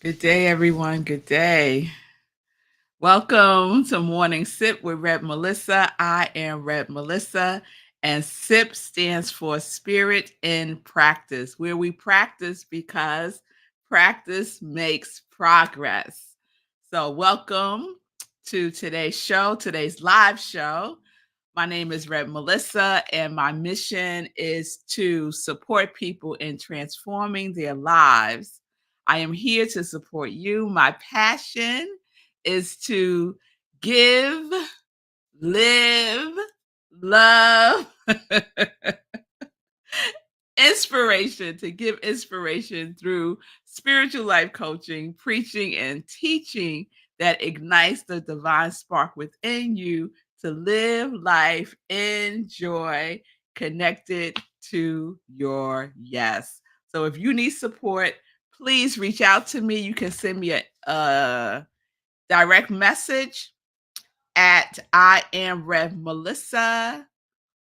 Good day, everyone. Good day. Welcome to Morning Sip with Rev Melissa. I am Rev Melissa, and SIP stands for Spirit in Practice, where we practice because practice makes progress. So, welcome to today's show, today's live show. My name is Rev Melissa, and my mission is to support people in transforming their lives. I am here to support you. My passion is to give, live, love, inspiration, to give inspiration through spiritual life coaching, preaching, and teaching that ignites the divine spark within you to live life in joy, connected to your yes. So if you need support, please reach out to me. You can send me a direct message at iamrevmelissa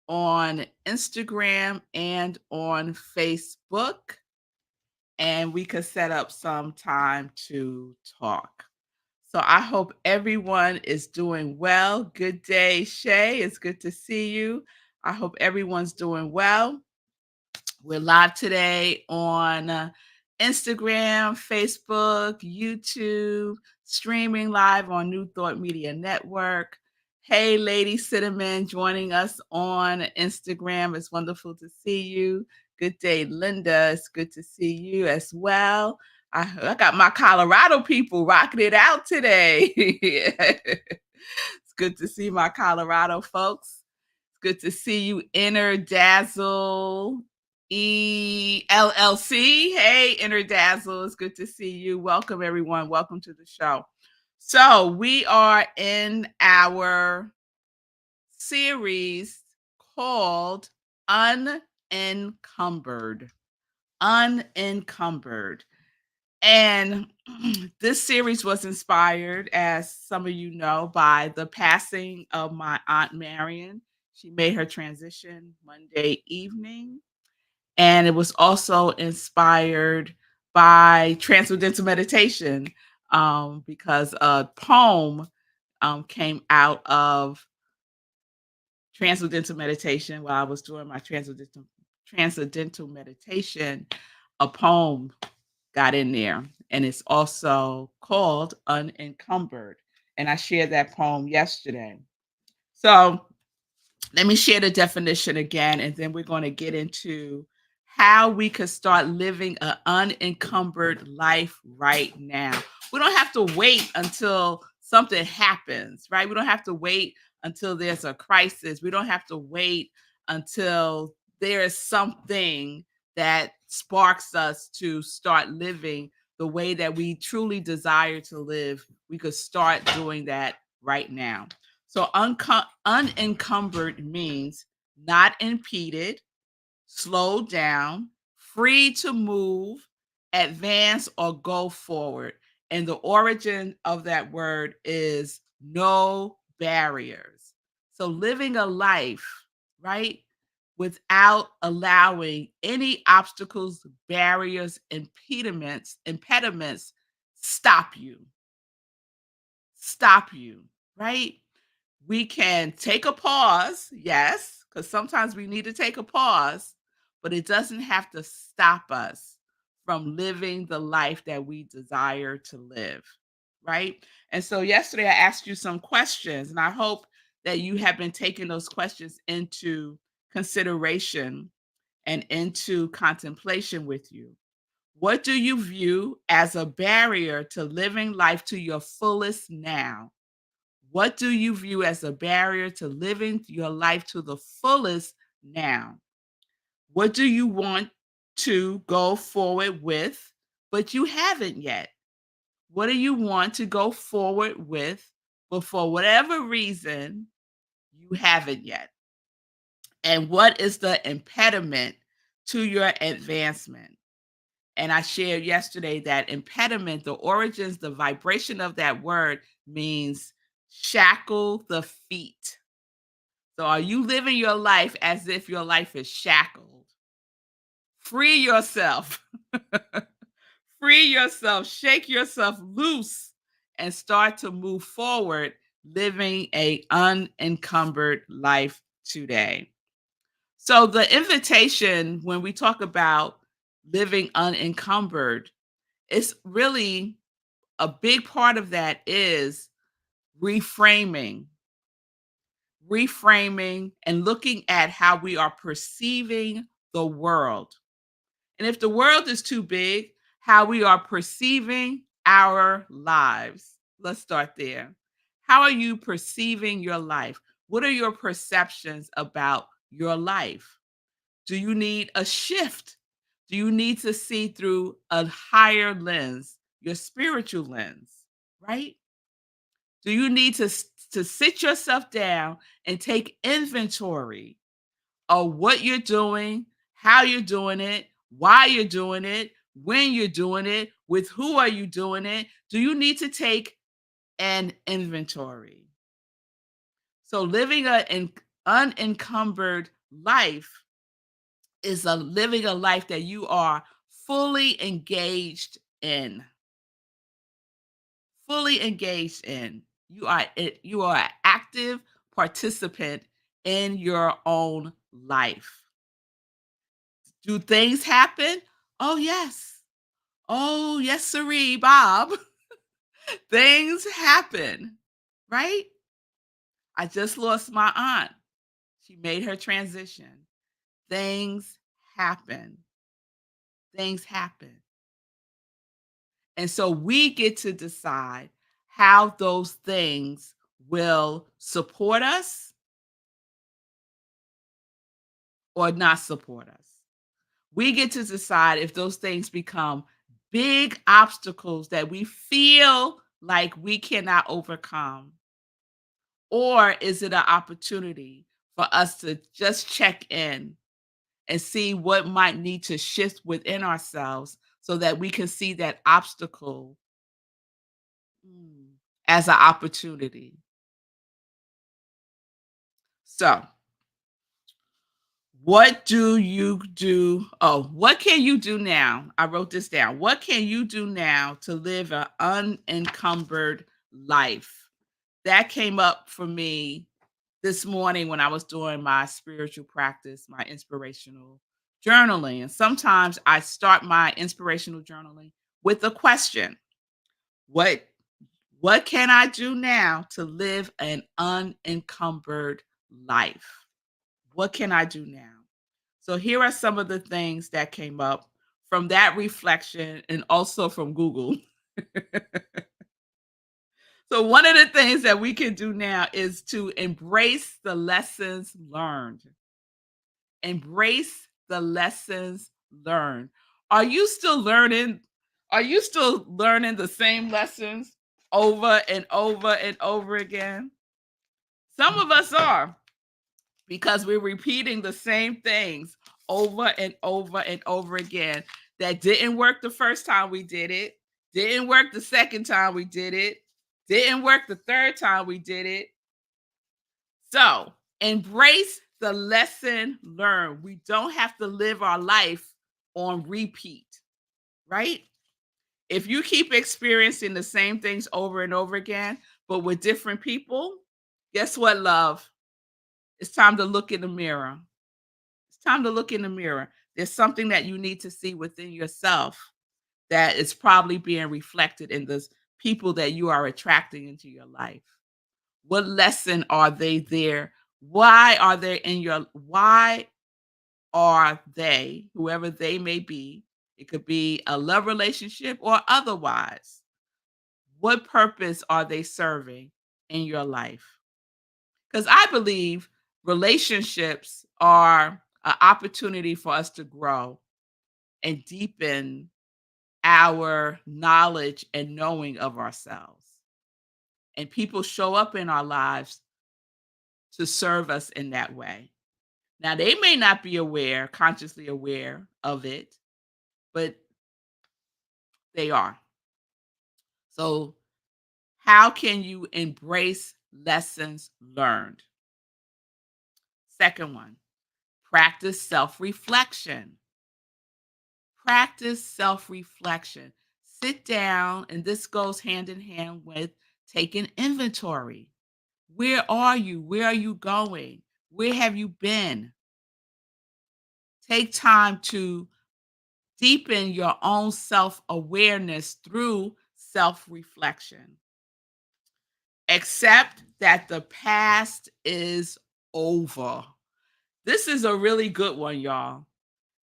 on Instagram and on Facebook, and we could set up some time to talk. So I hope everyone is doing well. Good day, Shay. It's good to see you. I hope everyone's doing well. We're live today on Instagram, Facebook, YouTube, streaming live on New Thought Media Network. Hey, Lady Cinnamon, joining us on Instagram. It's wonderful to see you. Good day, Linda. It's good to see you as well. I got my Colorado people rocking it out today. It's good to see my Colorado folks. It's good to see you, Inner Dazzle ELLC. Hey, Inner Dazzle. It's good to see you. Welcome, everyone. Welcome to the show. So, we are in our series called Unencumbered. Unencumbered. And this series was inspired, as some of you know, by the passing of my Aunt Marion. She made her transition Monday evening. And it was also inspired by Transcendental Meditation, because a poem came out of Transcendental Meditation while I was doing my Transcendental Meditation. A poem got in there, and it's also called Unencumbered. And I shared that poem yesterday. So let me share the definition again, and then we're going to get into how we could start living an unencumbered life right now. We don't have to wait until something happens, right? We don't have to wait until there's a crisis. We don't have to wait until there is something that sparks us to start living the way that we truly desire to live. We could start doing that right now. So unencumbered means not impeded, slowed down, free to move, advance, or go forward. And the origin of that word is no barriers. So living a life, right, without allowing any obstacles, barriers, impediments stop you. Stop you, right? We can take a pause, yes, because sometimes we need to take a pause, but it doesn't have to stop us from living the life that we desire to live, right? And so yesterday I asked you some questions, and I hope that you have been taking those questions into consideration and into contemplation with you. What do you view as a barrier to living life to your fullest now? What do you view as a barrier to living your life to the fullest now? What do you want to go forward with, but you haven't yet? What do you want to go forward with, but for whatever reason, you haven't yet? And what is the impediment to your advancement? And I shared yesterday that impediment, the origins, the vibration of that word means shackle the feet. So are you living your life as if your life is shackled? Free yourself. Free free yourself, shake yourself loose, and start to move forward, living a unencumbered life today. So the invitation when we talk about living unencumbered, it's really a big part of that is reframing, reframing and looking at how we are perceiving the world. And if the world is too big, how we are perceiving our lives. Let's start there. How are you perceiving your life? What are your perceptions about your life? Do you need a shift? Do you need to see through a higher lens, your spiritual lens, right? Do you need to sit yourself down and take inventory of what you're doing, how you're doing it, why you're doing it, when you're doing it, with who are you doing it? Do you need to take an inventory? So living an unencumbered life is a living a life that you are fully engaged in. Fully engaged in. You are an active participant in your own life. Do things happen? Oh yes. Oh yes, sirree, Bob. Things happen, right? I just lost my aunt. She made her transition. Things happen. Things happen. And so we get to decide how those things will support us or not support us. We get to decide if those things become big obstacles that we feel like we cannot overcome, or is it an opportunity for us to just check in and see what might need to shift within ourselves so that we can see that obstacle as an opportunity. So, what do you do? Oh, what can you do now? I wrote this down. What can you do now to live an unencumbered life? That came up for me this morning when I was doing my spiritual practice, my inspirational journaling. And sometimes I start my inspirational journaling with a question. What what can I do now to live an unencumbered life? What can I do now? So here are some of the things that came up from that reflection and also from Google. So one of the things that we can do now is to embrace the lessons learned. Embrace the lessons learned. Are you still learning? Are you still learning the same lessons over and over and over again? Some of us are, because we're repeating the same things over and over and over again that didn't work the first time we did it, didn't work the second time we did it, didn't work the third time we did it. So embrace the lesson learned. We don't have to live our life on repeat, right? If you keep experiencing the same things over and over again, but with different people, guess what, love? It's time to look in the mirror. It's time to look in the mirror. There's something that you need to see within yourself that is probably being reflected in the people that you are attracting into your life. What lesson are they there? Why are they, whoever they may be, it could be a love relationship or otherwise. What purpose are they serving in your life? Because I believe relationships are an opportunity for us to grow and deepen our knowledge and knowing of ourselves. And people show up in our lives to serve us in that way. Now, they may not be aware, consciously aware of it, but they are. So, how can you embrace lessons learned? Second one, practice self reflection. Practice self reflection. Sit down, and this goes hand in hand with taking inventory. Where are you? Where are you going? Where have you been? Take time to deepen your own self awareness through self reflection. Accept that the past is over. This is a really good one, y'all.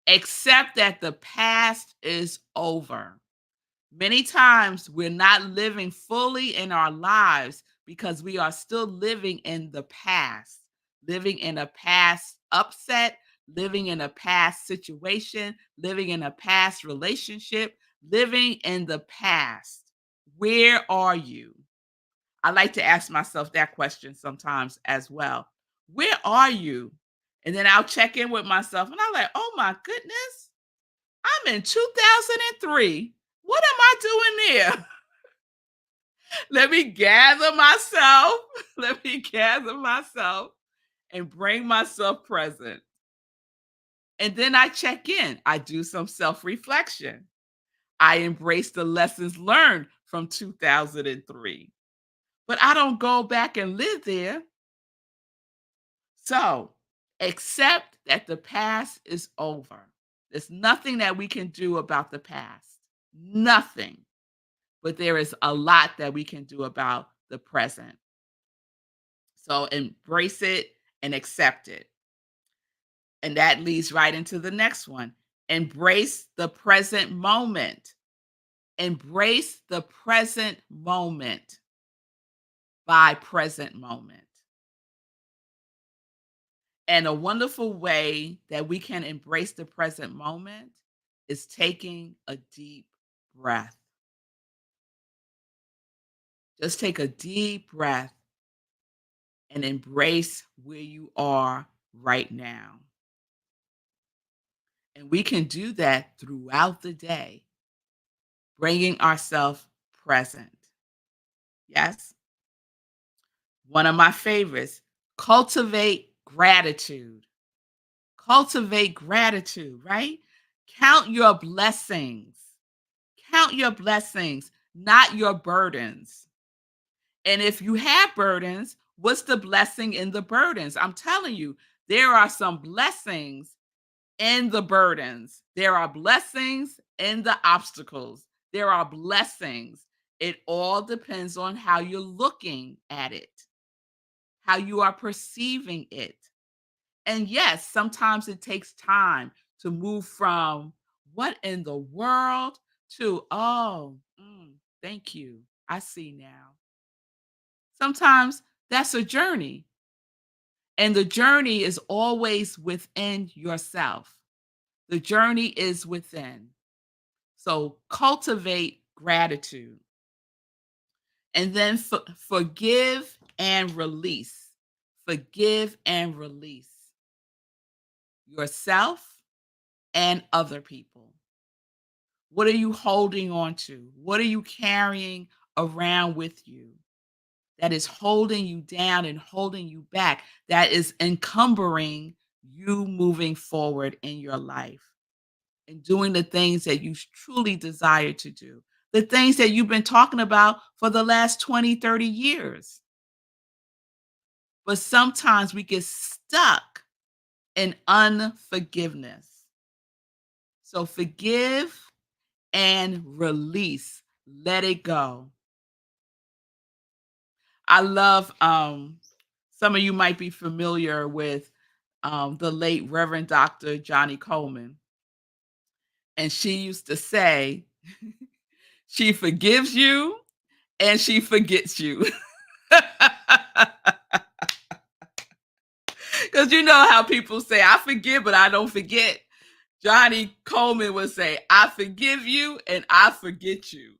Accept that the past is over. Many times we're not living fully in our lives because we are still living in the past, living in a past upset, living in a past situation, living in a past relationship, living in the past. Where are you? I like to ask myself that question sometimes as well. Where are you? And then I'll check in with myself and I'm like, oh my goodness, I'm in 2003. What am I doing there? Let me gather myself. Let me gather myself and bring myself present. And then I check in. I do some self reflection. I embrace the lessons learned from 2003, but I don't go back and live there. So accept that the past is over. There's nothing that we can do about the past. Nothing. But there is a lot that we can do about the present. So embrace it and accept it. And that leads right into the next one. Embrace the present moment. Embrace the present moment by present moment. And a wonderful way that we can embrace the present moment is taking a deep breath. Just take a deep breath and embrace where you are right now. And we can do that throughout the day, bringing ourselves present. Yes. One of my favorites, cultivate gratitude. Cultivate gratitude, right? Count your blessings. Count your blessings, not your burdens. And if you have burdens, what's the blessing in the burdens? I'm telling you, there are some blessings in the burdens. There are blessings in the obstacles. There are blessings. It all depends on how you're looking at it, how you are perceiving it. And yes, sometimes it takes time to move from what in the world to, oh, thank you. I see now. Sometimes that's a journey, and the journey is always within yourself. The journey is within. So cultivate gratitude and then forgive and release. Forgive and release yourself and other people. What are you holding on to? What are you carrying around with you that is holding you down and holding you back, that is encumbering you moving forward in your life and doing the things that you truly desire to do, the things that you've been talking about for the last 20, 30 years? But sometimes we get stuck in unforgiveness. So forgive and release. Let it go. I love some of you might be familiar with the late Reverend Dr. Johnny Coleman. And she used to say, she forgives you and she forgets you. Because you know how people say, I forgive, but I don't forget. Johnny Coleman would say, I forgive you and I forget you.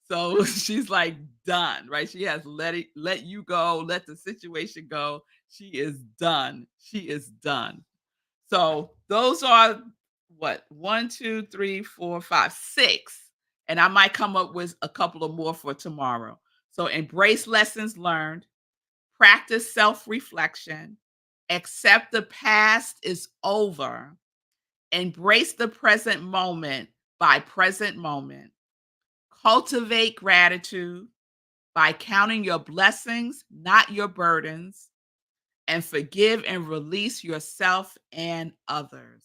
So she's like done, right? She has let you go, let the situation go. She is done. She is done. So those are what, one, two, three, four, five, six. And I might come up with a couple of more for tomorrow. So embrace lessons learned, practice self-reflection, accept the past is over, embrace the present moment by present moment, Cultivate gratitude by counting your blessings, not your burdens, and forgive and release yourself and others.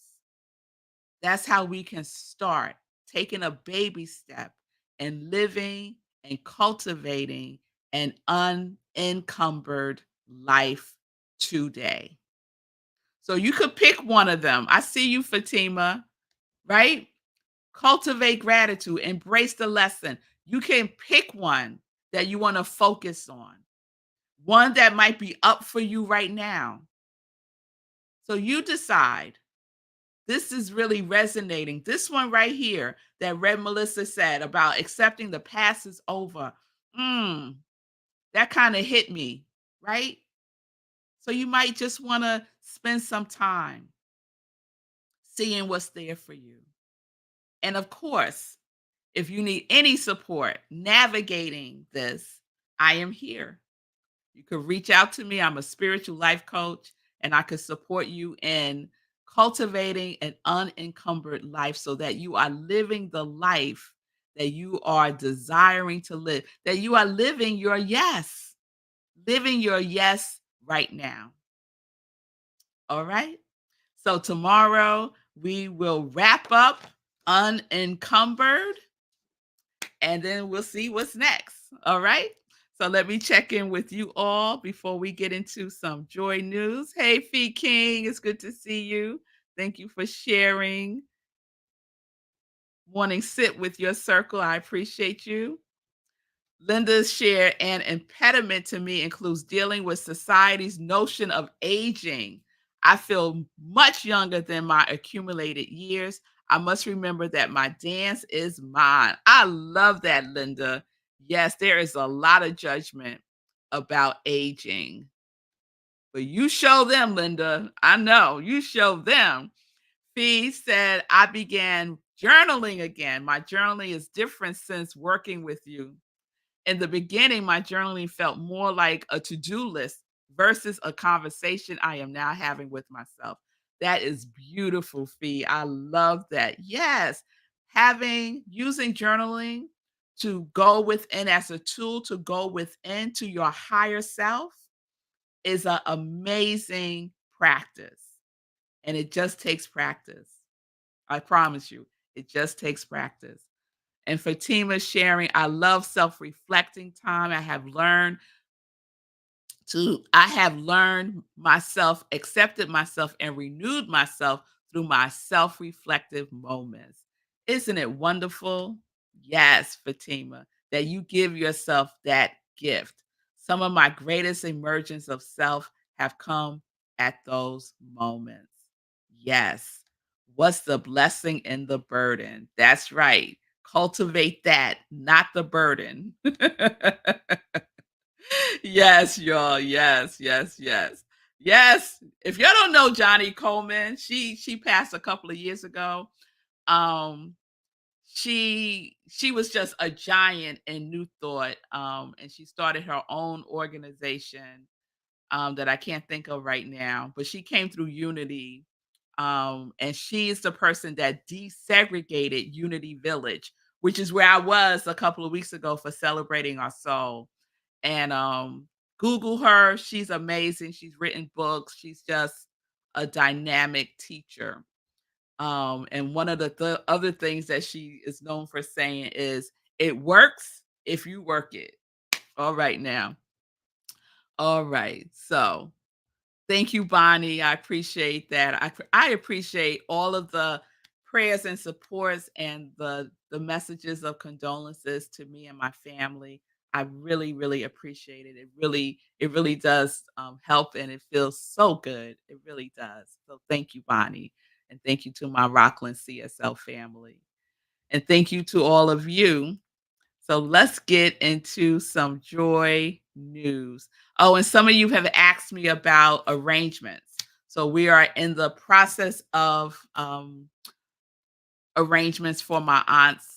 That's how we can start taking a baby step and living and cultivating an unencumbered life today. So you could pick one of them. I see you, Fatima, right? Cultivate gratitude, embrace the lesson. You can pick one that you want to focus on, one that might be up for you right now. So you decide. This is really resonating. This one right here that Rev Melissa said about accepting the past is over. That kind of hit me, right? So you might just want to spend some time seeing what's there for you. And of course, if you need any support navigating this, I am here. You could reach out to me. I'm a spiritual life coach, and I could support you in cultivating an unencumbered life so that you are living the life that you are desiring to live, that you are living your yes right now. All right. So tomorrow we will wrap up unencumbered and then we'll see what's next. All right. So let me check in with you all before we get into some joy news. Hey, Fee King, it's good to see you. Thank you for sharing. Wanting sit with your circle. I appreciate you. Linda's share an impediment to me includes dealing with society's notion of aging. I feel much younger than my accumulated years. I must remember that my dance is mine. I love that, Linda. Yes, there is a lot of judgment about aging, but you show them, Linda. I know you show them. Fee said, I began journaling again. My journaling is different since working with you. In the beginning, my journaling felt more like a to-do list versus a conversation I am now having with myself. That is beautiful, Fee. I love that. Yes, using journaling to go within as a tool to go within to your higher self is an amazing practice. And it just takes practice. I promise you, it just takes practice. And Fatima sharing, I love self-reflecting time. I have learned myself, accepted myself, and renewed myself through my self-reflective moments. Isn't it wonderful? Yes, Fatima, that you give yourself that gift. Some of my greatest emergence of self have come at those moments. Yes. What's the blessing in the burden? That's right. Cultivate that, not the burden. Yes, y'all. Yes, yes, yes. Yes. If y'all don't know Johnny Coleman, she passed a couple of years ago. Um she was just a giant in New Thought, and she started her own organization that I can't think of right now, but she came through Unity, and she is the person that desegregated Unity Village, which is where I was a couple of weeks ago for celebrating our soul. And Google her; she's amazing. She's written books. She's just a dynamic teacher. And one of the other things that she is known for saying is, "It works if you work it." All right, now. All right, so thank you, Bonnie. I appreciate that. I appreciate all of the prayers and supports and the messages of condolences to me and my family. I really, really appreciate it. It really does help, and it feels so good. It really does. So thank you, Bonnie, and thank you to my Rockland CSL family, and thank you to all of you. So let's get into some joy news. Oh, and some of you have asked me about arrangements. So we are in the process of arrangements for my aunt's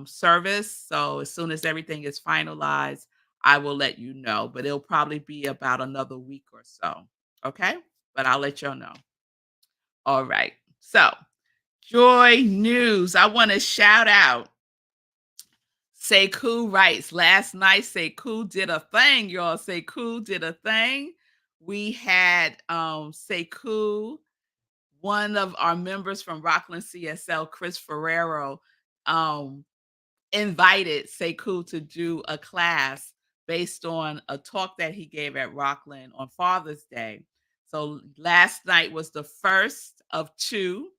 service. So as soon as everything is finalized, I will let you know. But it'll probably be about another week or so. Okay. But I'll let y'all know. All right. So joy news. I want to shout out Sekou writes, last night Sekou did a thing, y'all. Sekou did a thing. We had Sekou, one of our members from Rockland CSL, Chris Ferrero, um, invited Sekou to do a class based on a talk that he gave at Rockland on Father's Day. So last night was the first of two,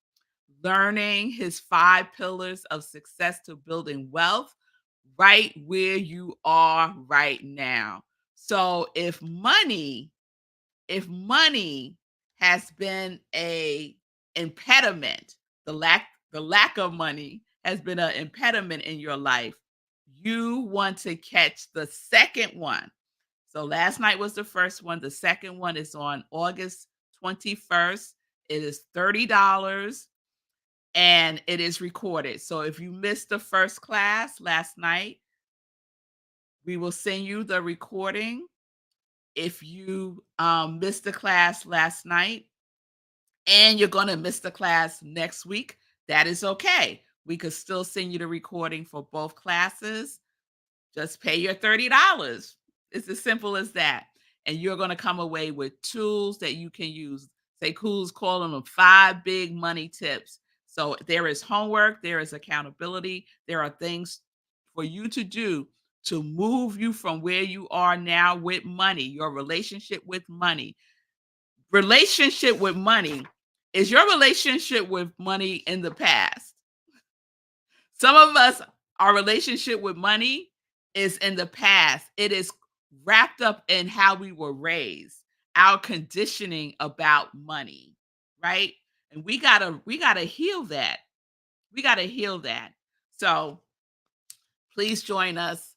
learning his 5 pillars of success to building wealth right where you are right now. So if money has been a impediment, the lack of money has been an impediment in your life, you want to catch the second one. So last night was the first one. The second one is on August 21st. It is $30 and it is recorded. So if you missed the first class last night, we will send you the recording. If you missed the class last night and you're going to miss the class next week, that is okay. We could still send you the recording for both classes. Just pay your $30. It's as simple as that. And you're going to come away with tools that you can use. Sekou's calling them 5 big money tips. So there is homework, there is accountability, there are things for you to do to move you from where you are now with money, your relationship with money. Relationship with money is your relationship with money in the past. Some of us, our relationship with money is in the past. It is wrapped up in how we were raised, our conditioning about money, right? And we gotta heal that. We gotta heal that. So please join us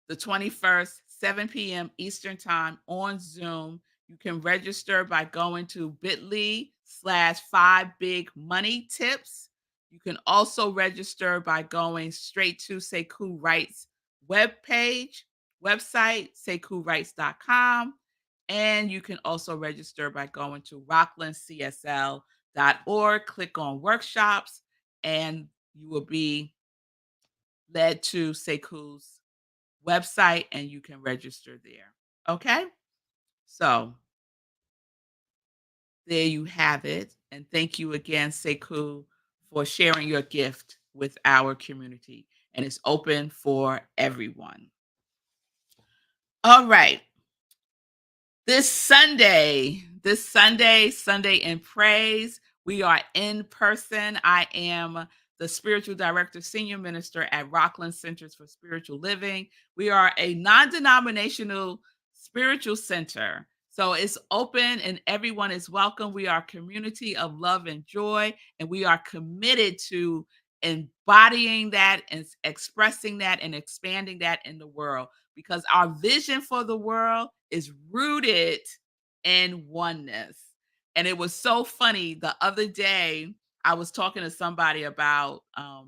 the 21st, 7 p.m. Eastern Time on Zoom. You can register by going to bit.ly/5bigmoneytips. You can also register by going straight to Sekou Wright's website, sekouwrights.com. And you can also register by going to rocklandcsl.org, click on workshops, and you will be led to Sekou's website and you can register there. Okay? So there you have it. And thank you again, Sekou, for sharing your gift with our community. And it's open for everyone. All right. Sunday in Praise, we are in person. I am the spiritual director, senior minister at Rockland Centers for Spiritual Living. We are a non-denominational spiritual center. So it's open and everyone is welcome. We are a community of love and joy, and we are committed to embodying that and expressing that and expanding that in the world, because our vision for the world is rooted in oneness. And it was so funny. The other day, I was talking to somebody about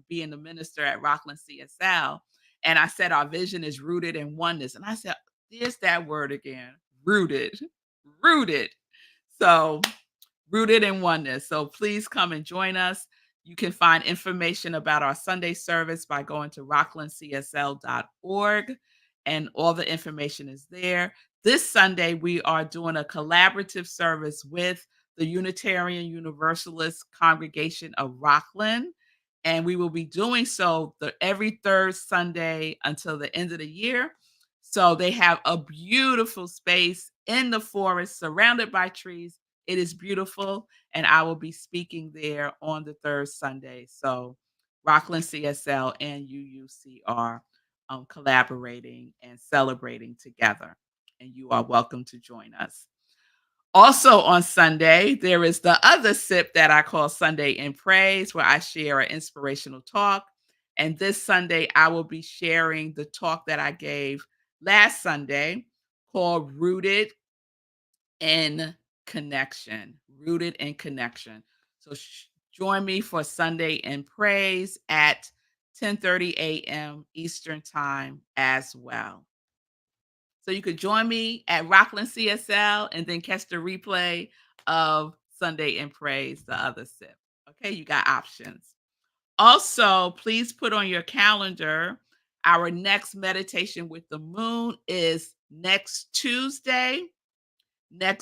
being the minister at Rockland CSL, and I said our vision is rooted in oneness. And I said, "There's that word again, rooted, rooted." So rooted in oneness. So please come and join us. You can find information about our Sunday service by going to rocklandcsl.org, and all the information is there. This Sunday, we are doing a collaborative service with the Unitarian Universalist Congregation of Rockland, and we will be doing so every third Sunday until the end of the year. So they have a beautiful space in the forest surrounded by trees. It is beautiful, and I will be speaking there on the third Sunday. So Rockland CSL and UUC are collaborating and celebrating together, and you are welcome to join us. Also on Sunday, there is the other sip that I call Sunday in Praise, where I share an inspirational talk. And this Sunday, I will be sharing the talk that I gave last Sunday called in Rooted in Connection. So join me for Sunday in Praise at 10:30 a.m. Eastern Time as well. So you could join me at Rockland CSL and then catch the replay of Sunday in Praise, the other sip. Okay, you got options. Also, please put on your calendar. Our next meditation with the moon is next Tuesday at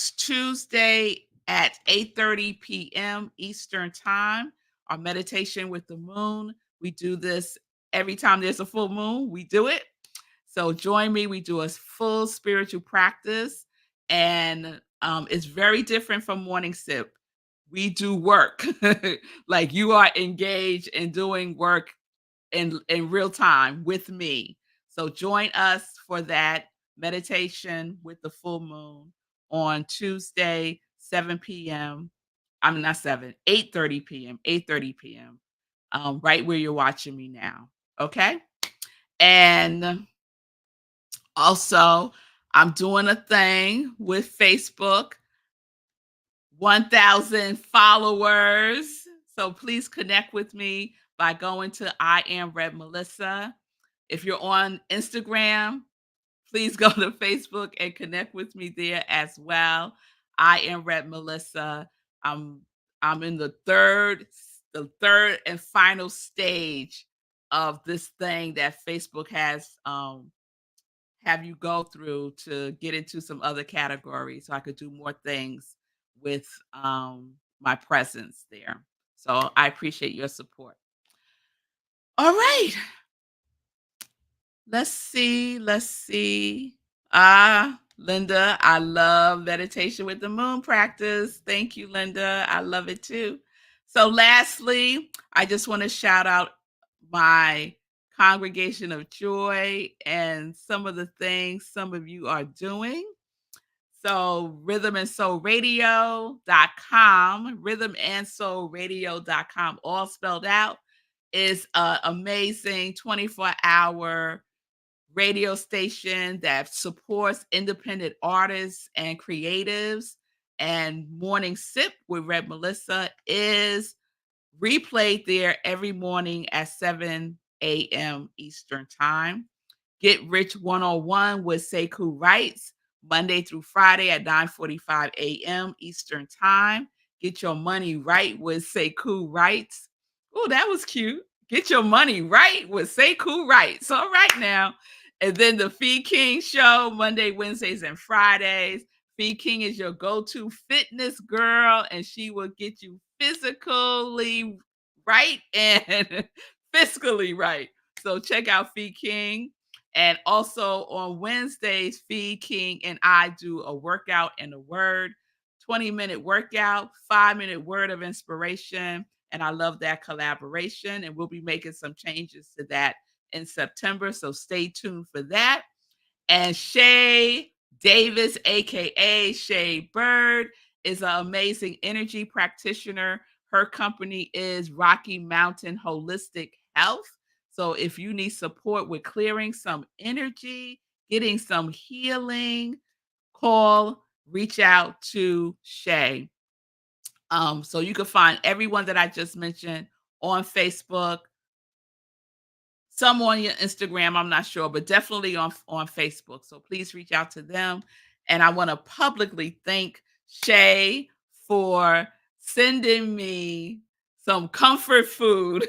8:30 p.m. Eastern Time. Our meditation with the moon. We do this every time there's a full moon, we do it. So join me. We do a full spiritual practice, and it's very different from morning sip. We do work, like you are engaged in doing work in real time with me. So join us for that meditation with the full moon on Tuesday, 7 p.m. I'm not 7, 8:30 p.m. 8:30 p.m. Right where you're watching me now. Okay. And also, I'm doing a thing with Facebook, 1,000 followers. So please connect with me by going to I am Rev Melissa. If you're on Instagram, please go to Facebook and connect with me there as well. I am Rev Melissa. I'm I'm in the third and final stage of this thing that Facebook has have you go through to get into some other categories so I could do more things with my presence there. So I appreciate your support. All right. Let's see. Linda, I love meditation with the moon practice. Thank you, Linda. I love it too. So, lastly, I just want to shout out my congregation of joy and some of the things some of you are doing. So, rhythmandsoulradio.com, all spelled out, is an amazing 24-hour radio station that supports independent artists and creatives. And Morning Sip with Rev Melissa is replayed there every morning at 7 a.m. Eastern Time. Get Rich 101 with Sekou Writes, Monday through Friday at 9:45 a.m. Eastern Time. Get Your Money Right with Sekou Writes. Oh, that was cute. Get Your Money Right with Sekou Writes. All right now. And then the Fee King Show, Monday, Wednesdays, and Fridays. Fee King is your go-to fitness girl, and she will get you physically right and fiscally right. So check out Fee King. And also on Wednesdays, Fee King and I do a workout and a word, 20-minute workout, 5-minute word of inspiration. And I love that collaboration. And we'll be making some changes to that in September. So stay tuned for that. And Shay Davis, aka Shay Bird, is an amazing energy practitioner. Her company is Rocky Mountain Holistic Health. So if you need support with clearing some energy, getting some healing, reach out to Shay. So you can find everyone that I just mentioned on Facebook, some on your Instagram, I'm not sure, but definitely on Facebook. So please reach out to them. And I want to publicly thank Shay for sending me some comfort food.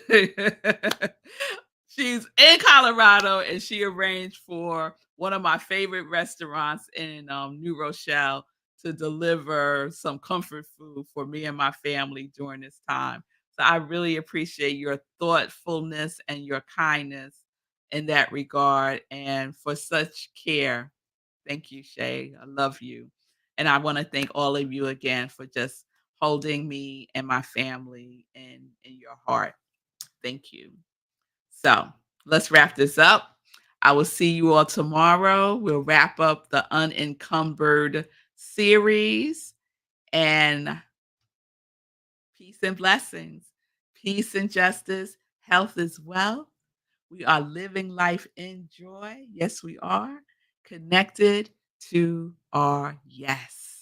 She's in Colorado and she arranged for one of my favorite restaurants in New Rochelle to deliver some comfort food for me and my family during this time. So I really appreciate your thoughtfulness and your kindness in that regard and for such care. Thank you, Shay. I love you. And I want to thank all of you again for just holding me and my family in your heart. Thank you. So let's wrap this up. I will see you all tomorrow. We'll wrap up the Unencumbered series, and peace and blessings, peace and justice, health is wealth. We are living life in joy. Yes, we are connected to our yes.